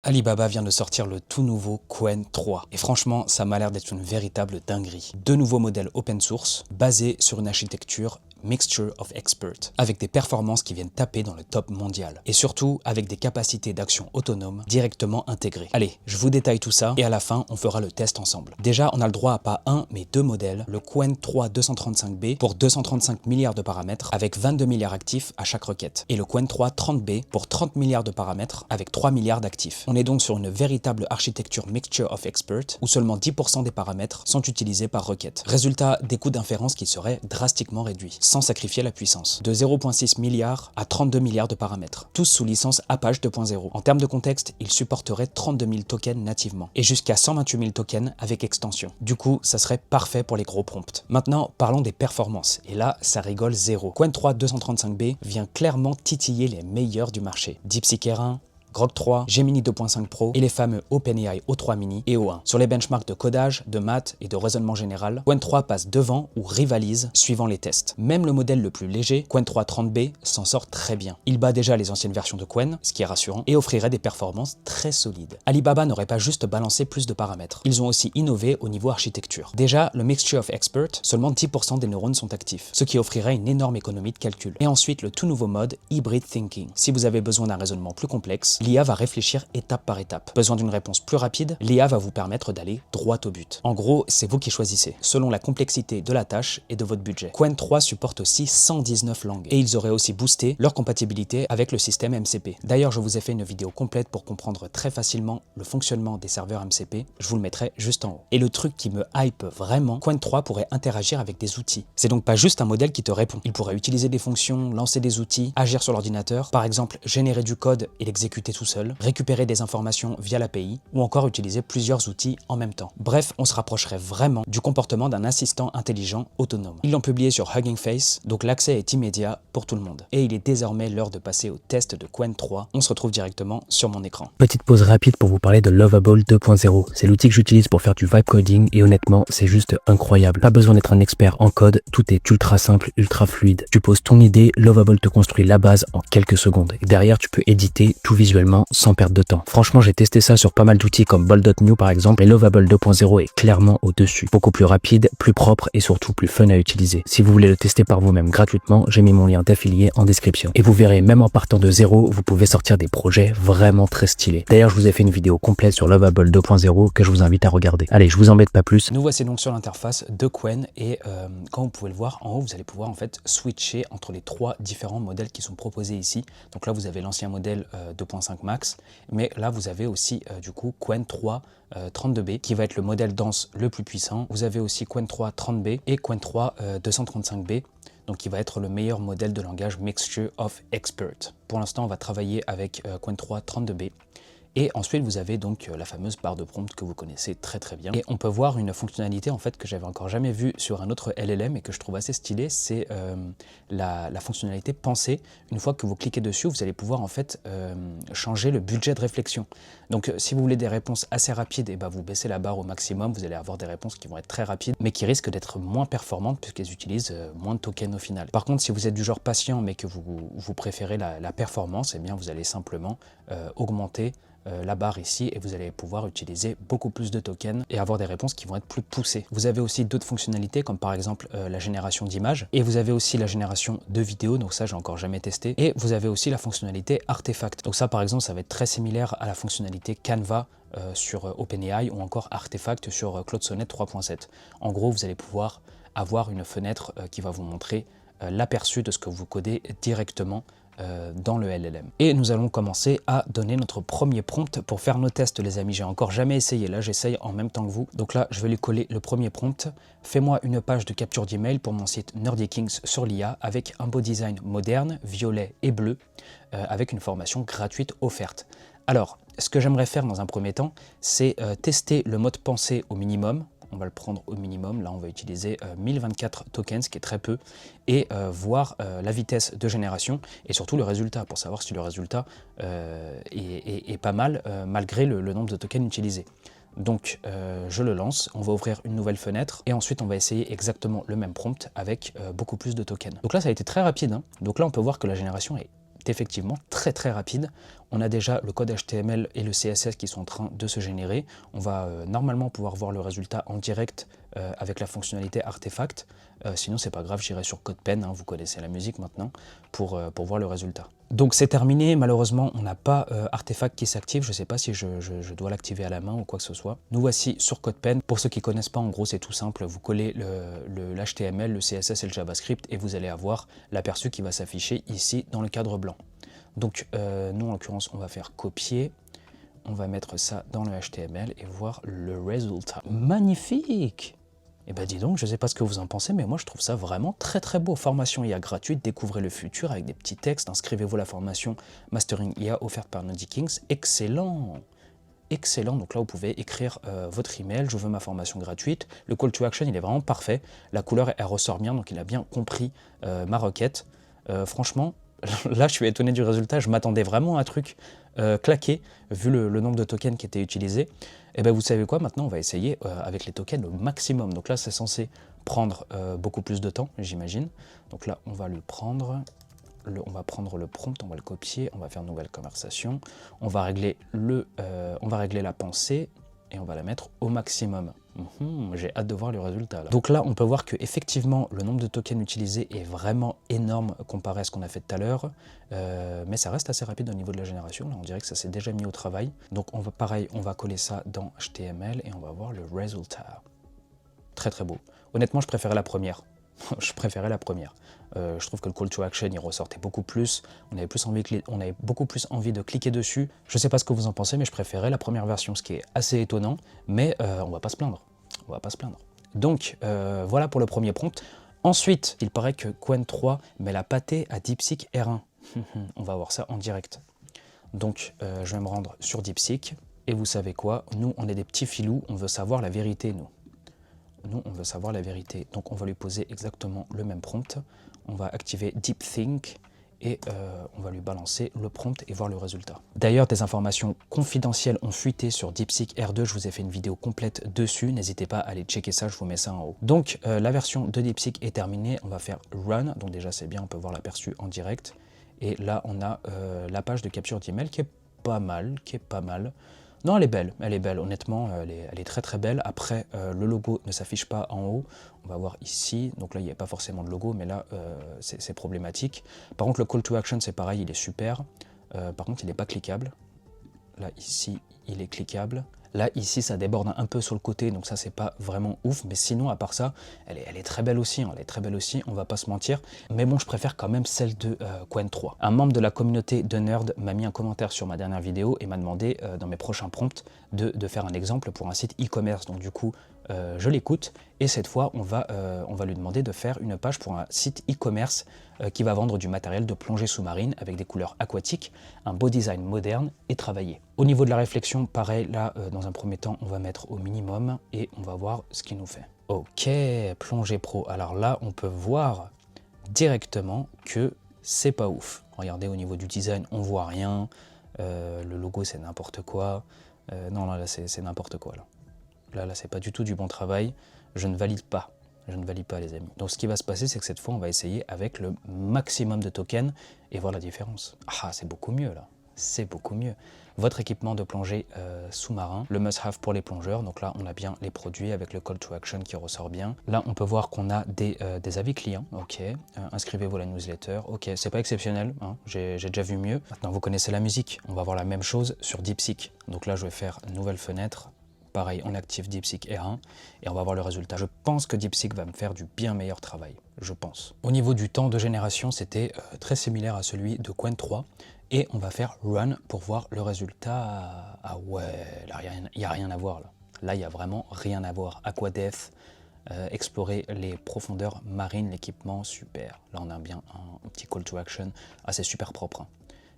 Alibaba vient de sortir le tout nouveau Qwen 3 et franchement ça m'a l'air d'être une véritable dinguerie. Deux nouveaux modèles open source basés sur une architecture Mixture of Expert avec des performances qui viennent taper dans le top mondial et surtout avec des capacités d'action autonomes directement intégrées. Allez, je vous détaille tout ça et à la fin on fera le test ensemble. Déjà on a le droit à pas un mais deux modèles, le Qwen 3 235B pour 235 milliards de paramètres avec 22 milliards actifs à chaque requête et le Qwen 3 30B pour 30 milliards de paramètres avec 3 milliards d'actifs. On est donc sur une véritable architecture Mixture of Expert où seulement 10% des paramètres sont utilisés par requête. Résultat, des coûts d'inférence qui seraient drastiquement réduits, sans sacrifier la puissance. De 0,6 milliards à 32 milliards de paramètres, tous sous licence Apache 2.0. En termes de contexte, il supporterait 32 000 tokens nativement et jusqu'à 128 000 tokens avec extension. Du coup, ça serait parfait pour les gros prompts. Maintenant, parlons des performances. Et là, ça rigole zéro. Qwen 3 235B vient clairement titiller les meilleurs du marché. DeepSeek R1, Grok 3, Gemini 2.5 Pro et les fameux OpenAI O3 Mini et O1. Sur les benchmarks de codage, de maths et de raisonnement général, Qwen 3 passe devant ou rivalise suivant les tests. Même le modèle le plus léger, Qwen 3 30B, s'en sort très bien. Il bat déjà les anciennes versions de Qwen, ce qui est rassurant, et offrirait des performances très solides. Alibaba n'aurait pas juste balancé plus de paramètres. Ils ont aussi innové au niveau architecture. Déjà, le Mixture of Expert, seulement 10% des neurones sont actifs, ce qui offrirait une énorme économie de calcul. Et ensuite, le tout nouveau mode Hybrid Thinking. Si vous avez besoin d'un raisonnement plus complexe, l'IA va réfléchir étape par étape. Besoin d'une réponse plus rapide, l'IA va vous permettre d'aller droit au but. En gros, c'est vous qui choisissez, selon la complexité de la tâche et de votre budget. Qwen 3 supporte aussi 119 langues, et ils auraient aussi boosté leur compatibilité avec le système MCP. D'ailleurs, je vous ai fait une vidéo complète pour comprendre très facilement le fonctionnement des serveurs MCP, je vous le mettrai juste en haut. Et le truc qui me hype vraiment, Qwen 3 pourrait interagir avec des outils. C'est donc pas juste un modèle qui te répond. Il pourrait utiliser des fonctions, lancer des outils, agir sur l'ordinateur, par exemple générer du code et l'exécuter tout seul, récupérer des informations via l'API ou encore utiliser plusieurs outils en même temps. Bref, on se rapprocherait vraiment du comportement d'un assistant intelligent autonome. Ils l'ont publié sur Hugging Face, donc l'accès est immédiat pour tout le monde. Et il est désormais l'heure de passer au test de Qwen 3. On se retrouve directement sur mon écran. Petite pause rapide pour vous parler de Lovable 2.0. C'est l'outil que j'utilise pour faire du vibe coding et honnêtement, c'est juste incroyable. Pas besoin d'être un expert en code, tout est ultra simple, ultra fluide. Tu poses ton idée, Lovable te construit la base en quelques secondes. Et derrière, tu peux éditer tout visuellement sans perdre de temps. Franchement, j'ai testé ça sur pas mal d'outils comme Bold.new par exemple et Lovable 2.0 est clairement au-dessus. Beaucoup plus rapide, plus propre et surtout plus fun à utiliser. Si vous voulez le tester par vous-même gratuitement, j'ai mis mon lien d'affilié en description. Et vous verrez, même en partant de zéro, vous pouvez sortir des projets vraiment très stylés. D'ailleurs, je vous ai fait une vidéo complète sur Lovable 2.0 que je vous invite à regarder. Allez, je vous embête pas plus. Nous voici donc sur l'interface de Qwen et comme vous pouvez le voir en haut, vous allez pouvoir en fait switcher entre les trois différents modèles qui sont proposés ici. Donc là, vous avez l'ancien modèle 2.5 Max, mais là, vous avez aussi du coup Qwen 3 32B qui va être le modèle dense le plus puissant. Vous avez aussi Qwen 3 30B et Qwen 3 235B. Donc qui va être le meilleur modèle de langage Mixture of Expert. Pour l'instant, on va travailler avec Qwen 3 32B. Et ensuite, vous avez donc la fameuse barre de prompt que vous connaissez très très bien. Et on peut voir une fonctionnalité en fait que j'avais encore jamais vue sur un autre LLM et que je trouve assez stylée, c'est la fonctionnalité pensée. Une fois que vous cliquez dessus, vous allez pouvoir en fait changer le budget de réflexion. Donc si vous voulez des réponses assez rapides, et ben, vous baissez la barre au maximum, vous allez avoir des réponses qui vont être très rapides, mais qui risquent d'être moins performantes puisqu'elles utilisent moins de tokens au final. Par contre, si vous êtes du genre patient mais que vous préférez la performance, eh bien vous allez simplement augmenter la barre ici et vous allez pouvoir utiliser beaucoup plus de tokens et avoir des réponses qui vont être plus poussées. Vous avez aussi d'autres fonctionnalités comme par exemple la génération d'images et vous avez aussi la génération de vidéos, donc ça j'ai encore jamais testé, et vous avez aussi la fonctionnalité artefact. Donc ça par exemple ça va être très similaire à la fonctionnalité Canva sur OpenAI ou encore Artefact sur Claude Sonnet 3.7. En gros vous allez pouvoir avoir une fenêtre qui va vous montrer l'aperçu de ce que vous codez directement dans le LLM. Et nous allons commencer à donner notre premier prompt pour faire nos tests les amis. J'ai encore jamais essayé, là j'essaye en même temps que vous. Donc là je vais lui coller le premier prompt. Fais-moi une page de capture d'email pour mon site Nerdy Kings sur l'IA avec un beau design moderne, violet et bleu, avec une formation gratuite offerte. Alors, ce que j'aimerais faire dans un premier temps, c'est tester le mode pensée au minimum. On va le prendre au minimum, là on va utiliser 1024 tokens, ce qui est très peu, et voir la vitesse de génération et surtout le résultat, pour savoir si le résultat est pas mal malgré le nombre de tokens utilisés. Donc je le lance, on va ouvrir une nouvelle fenêtre et ensuite on va essayer exactement le même prompt avec beaucoup plus de tokens. Donc là ça a été très rapide, hein. Donc là on peut voir que la génération est effectivement très rapide. On a déjà le code HTML et le CSS qui sont en train de se générer. On va normalement pouvoir voir le résultat en direct avec la fonctionnalité artefact. Sinon, c'est pas grave, j'irai sur CodePen, hein, vous connaissez la musique maintenant, pour voir le résultat. Donc c'est terminé, malheureusement, on n'a pas artefact qui s'active. Je ne sais pas si je dois l'activer à la main ou quoi que ce soit. Nous voici sur CodePen. Pour ceux qui ne connaissent pas, en gros, c'est tout simple. Vous collez l'HTML, le CSS et le JavaScript et vous allez avoir l'aperçu qui va s'afficher ici dans le cadre blanc. Donc nous, en l'occurrence, on va faire copier. On va mettre ça dans le HTML et voir le résultat. Magnifique! Eh ben dis donc, je ne sais pas ce que vous en pensez, mais moi je trouve ça vraiment très très beau. Formation IA gratuite, découvrez le futur avec des petits textes, inscrivez-vous à la formation Mastering IA offerte par Naughty Kings. Excellent! Excellent, donc là vous pouvez écrire votre email, je veux ma formation gratuite. Le call to action il est vraiment parfait, la couleur elle ressort bien, donc il a bien compris ma requête. Franchement, là je suis étonné du résultat, je m'attendais vraiment à un truc claqué, vu le nombre de tokens qui étaient utilisés. Et bien vous savez quoi, maintenant on va essayer avec les tokens au maximum. Donc là c'est censé prendre beaucoup plus de temps, j'imagine. Donc là on va lui prendre, on va prendre le prompt, on va le copier, on va faire une nouvelle conversation. On va régler la pensée et on va la mettre au maximum. J'ai hâte de voir le résultat. Là. Donc là, on peut voir que effectivement, le nombre de tokens utilisés est vraiment énorme comparé à ce qu'on a fait tout à l'heure. Mais ça reste assez rapide au niveau de la génération. Là, on dirait que ça s'est déjà mis au travail. Donc pareil, on va coller ça dans HTML et on va voir le résultat. Très très beau. Honnêtement, je préférais la première. Je préférais la première. Je trouve que le call to action il ressortait beaucoup plus. On avait beaucoup plus envie de cliquer dessus. Je ne sais pas ce que vous en pensez, mais je préférais la première version, ce qui est assez étonnant. Mais on va pas se plaindre. On va pas se plaindre. Donc voilà pour le premier prompt. Ensuite, il paraît que Qwen 3 met la pâtée à DeepSeek R1. On va voir ça en direct. Donc je vais me rendre sur DeepSeek. Et vous savez quoi? Nous, on est des petits filous. On veut savoir la vérité, nous. Nous, on veut savoir la vérité. Donc, on va lui poser exactement le même prompt. On va activer DeepThink et on va lui balancer le prompt et voir le résultat. D'ailleurs, des informations confidentielles ont fuité sur DeepSeek R2. Je vous ai fait une vidéo complète dessus. N'hésitez pas à aller checker ça, je vous mets ça en haut. Donc, la version de DeepSeek est terminée. On va faire Run. Donc déjà, c'est bien, on peut voir l'aperçu en direct. Et là, on a la page de capture d'email qui est pas mal, Non, elle est belle, honnêtement, elle est très très belle. Après, le logo ne s'affiche pas en haut, on va voir ici, donc là il n'y a pas forcément de logo, mais là c'est problématique. Par contre, le call to action c'est pareil, il est super, par contre il n'est pas cliquable. Là ici, il est cliquable. Là, ici, ça déborde un peu sur le côté, donc ça, c'est pas vraiment ouf. Mais sinon, à part ça, elle est très belle aussi. Elle est très belle aussi, on va pas se mentir. Mais bon, je préfère quand même celle de Qwen 3. Un membre de la communauté de Nerd m'a mis un commentaire sur ma dernière vidéo et m'a demandé, dans mes prochains prompts, de faire un exemple pour un site e-commerce. Donc du coup, je l'écoute. Et cette fois, on va lui demander de faire une page pour un site e-commerce qui va vendre du matériel de plongée sous-marine avec des couleurs aquatiques, un beau design moderne et travaillé. Au niveau de la réflexion, pareil, là, dans un premier temps, on va mettre au minimum et on va voir ce qu'il nous fait. Ok, plongée pro. Alors là, on peut voir directement que c'est pas ouf. Regardez, au niveau du design, on voit rien. Le logo, c'est n'importe quoi. Non, là, c'est n'importe quoi. Là, c'est pas du tout du bon travail. Je ne valide pas. Je ne valide pas, les amis. Donc, ce qui va se passer, c'est que cette fois, on va essayer avec le maximum de tokens et voir la différence. Ah, c'est beaucoup mieux, là. C'est beaucoup mieux. Votre équipement de plongée sous-marin, le must-have pour les plongeurs. Donc là, on a bien les produits avec le call to action qui ressort bien. Là, on peut voir qu'on a des avis clients. Ok. Inscrivez-vous à la newsletter. Ok, c'est pas exceptionnel. Hein. J'ai déjà vu mieux. Maintenant, vous connaissez la musique. On va voir la même chose sur DeepSeek. Donc là, je vais faire une nouvelle fenêtre. Pareil, on active DeepSeek R1 et on va voir le résultat. Je pense que DeepSeek va me faire du bien meilleur travail, je pense. Au niveau du temps de génération, c'était très similaire à celui de Qwen 3 et on va faire Run pour voir le résultat. Ah ouais, là, il n'y a rien à voir. Là, il n'y a vraiment rien à voir. Aquadepth, explorer les profondeurs marines, l'équipement, super. Là, on a bien un petit call to action. Ah, c'est super propre. Hein.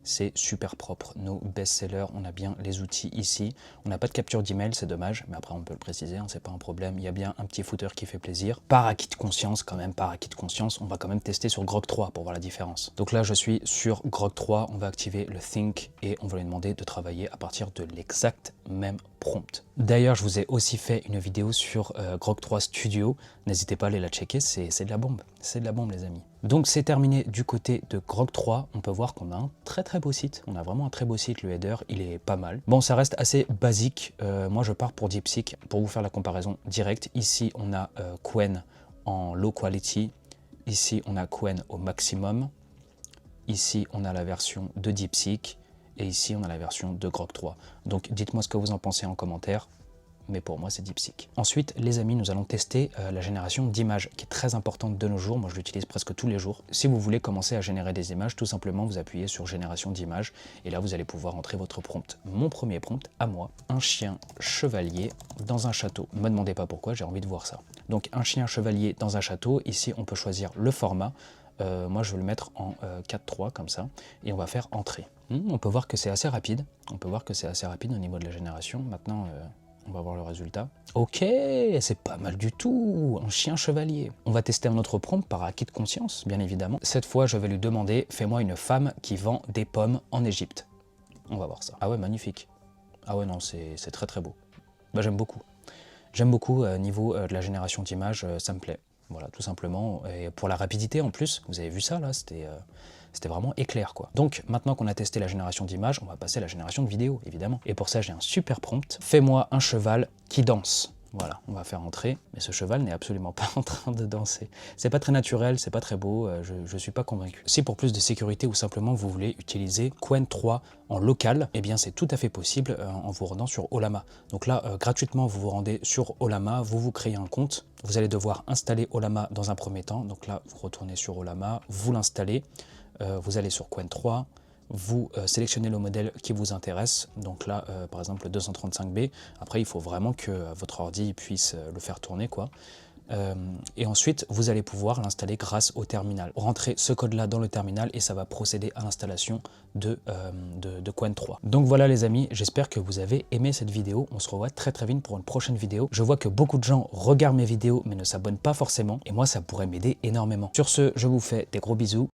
C'est super propre. Nos best-sellers, on a bien les outils ici. On n'a pas de capture d'email, c'est dommage, mais après on peut le préciser, hein, c'est pas un problème. Il y a bien un petit footer qui fait plaisir. Par acquis de conscience, quand même, par acquis de conscience, on va quand même tester sur Grok 3 pour voir la différence. Donc là, je suis sur Grok 3, on va activer le Think et on va lui demander de travailler à partir de l'exact même prompt. D'ailleurs, je vous ai aussi fait une vidéo sur Grok 3 Studio. N'hésitez pas à aller la checker, c'est de la bombe. C'est de la bombe, les amis. Donc, c'est terminé du côté de Grok 3. On peut voir qu'on a un très beau site. On a vraiment un très beau site. Le header, il est pas mal. Bon, ça reste assez basique. Moi, je pars pour DeepSeek pour vous faire la comparaison directe. Ici, on a Qwen en low quality. Ici, on a Qwen au maximum. Ici, on a la version de DeepSeek. Et ici, on a la version de Grok 3. Donc, dites-moi ce que vous en pensez en commentaire. Mais pour moi, c'est DeepSeek. Ensuite, les amis, nous allons tester la génération d'images, qui est très importante de nos jours. Moi, je l'utilise presque tous les jours. Si vous voulez commencer à générer des images, tout simplement, vous appuyez sur génération d'images. Et là, vous allez pouvoir entrer votre prompt. Mon premier prompt, à moi, un chien chevalier dans un château. Ne me demandez pas pourquoi, j'ai envie de voir ça. Donc, un chien chevalier dans un château. Ici, on peut choisir le format. Moi, je vais le mettre en 4.3 comme ça, et on va faire entrée. On peut voir que c'est assez rapide. On peut voir que c'est assez rapide au niveau de la génération. Maintenant, on va voir le résultat. Ok, c'est pas mal du tout. Un chien chevalier. On va tester un autre prompt par acquis de conscience, bien évidemment. Cette fois, je vais lui demander, fais-moi une femme qui vend des pommes en Égypte. On va voir ça. Ah ouais, magnifique. Ah ouais, non, c'est très beau. Bah, j'aime beaucoup. J'aime beaucoup niveau de la génération d'images, ça me plaît. Voilà, tout simplement. Et pour la rapidité en plus, vous avez vu ça là, c'était vraiment éclair quoi. Donc maintenant qu'on a testé la génération d'images, on va passer à la génération de vidéos évidemment. Et pour ça j'ai un super prompt. Fais-moi un cheval qui danse. Voilà, on va faire entrer, mais ce cheval n'est absolument pas en train de danser. C'est pas très naturel, c'est pas très beau, je suis pas convaincu. Si pour plus de sécurité ou simplement vous voulez utiliser Qwen 3 en local, eh bien c'est tout à fait possible en vous rendant sur Ollama. Donc là, gratuitement, vous vous rendez sur Ollama, vous vous créez un compte, vous allez devoir installer Ollama dans un premier temps. Donc là, vous retournez sur Ollama, vous l'installez, vous allez sur Qwen 3, vous sélectionnez le modèle qui vous intéresse, donc là par exemple le 235B, après il faut vraiment que votre ordi puisse le faire tourner quoi. Et ensuite vous allez pouvoir l'installer grâce au terminal. Rentrez ce code là dans le terminal et ça va procéder à l'installation de Qwen 3. Donc voilà les amis, j'espère que vous avez aimé cette vidéo. On se revoit très vite pour une prochaine vidéo. Je vois que beaucoup de gens regardent mes vidéos mais ne s'abonnent pas forcément et moi ça pourrait m'aider énormément. Sur ce, je vous fais des gros bisous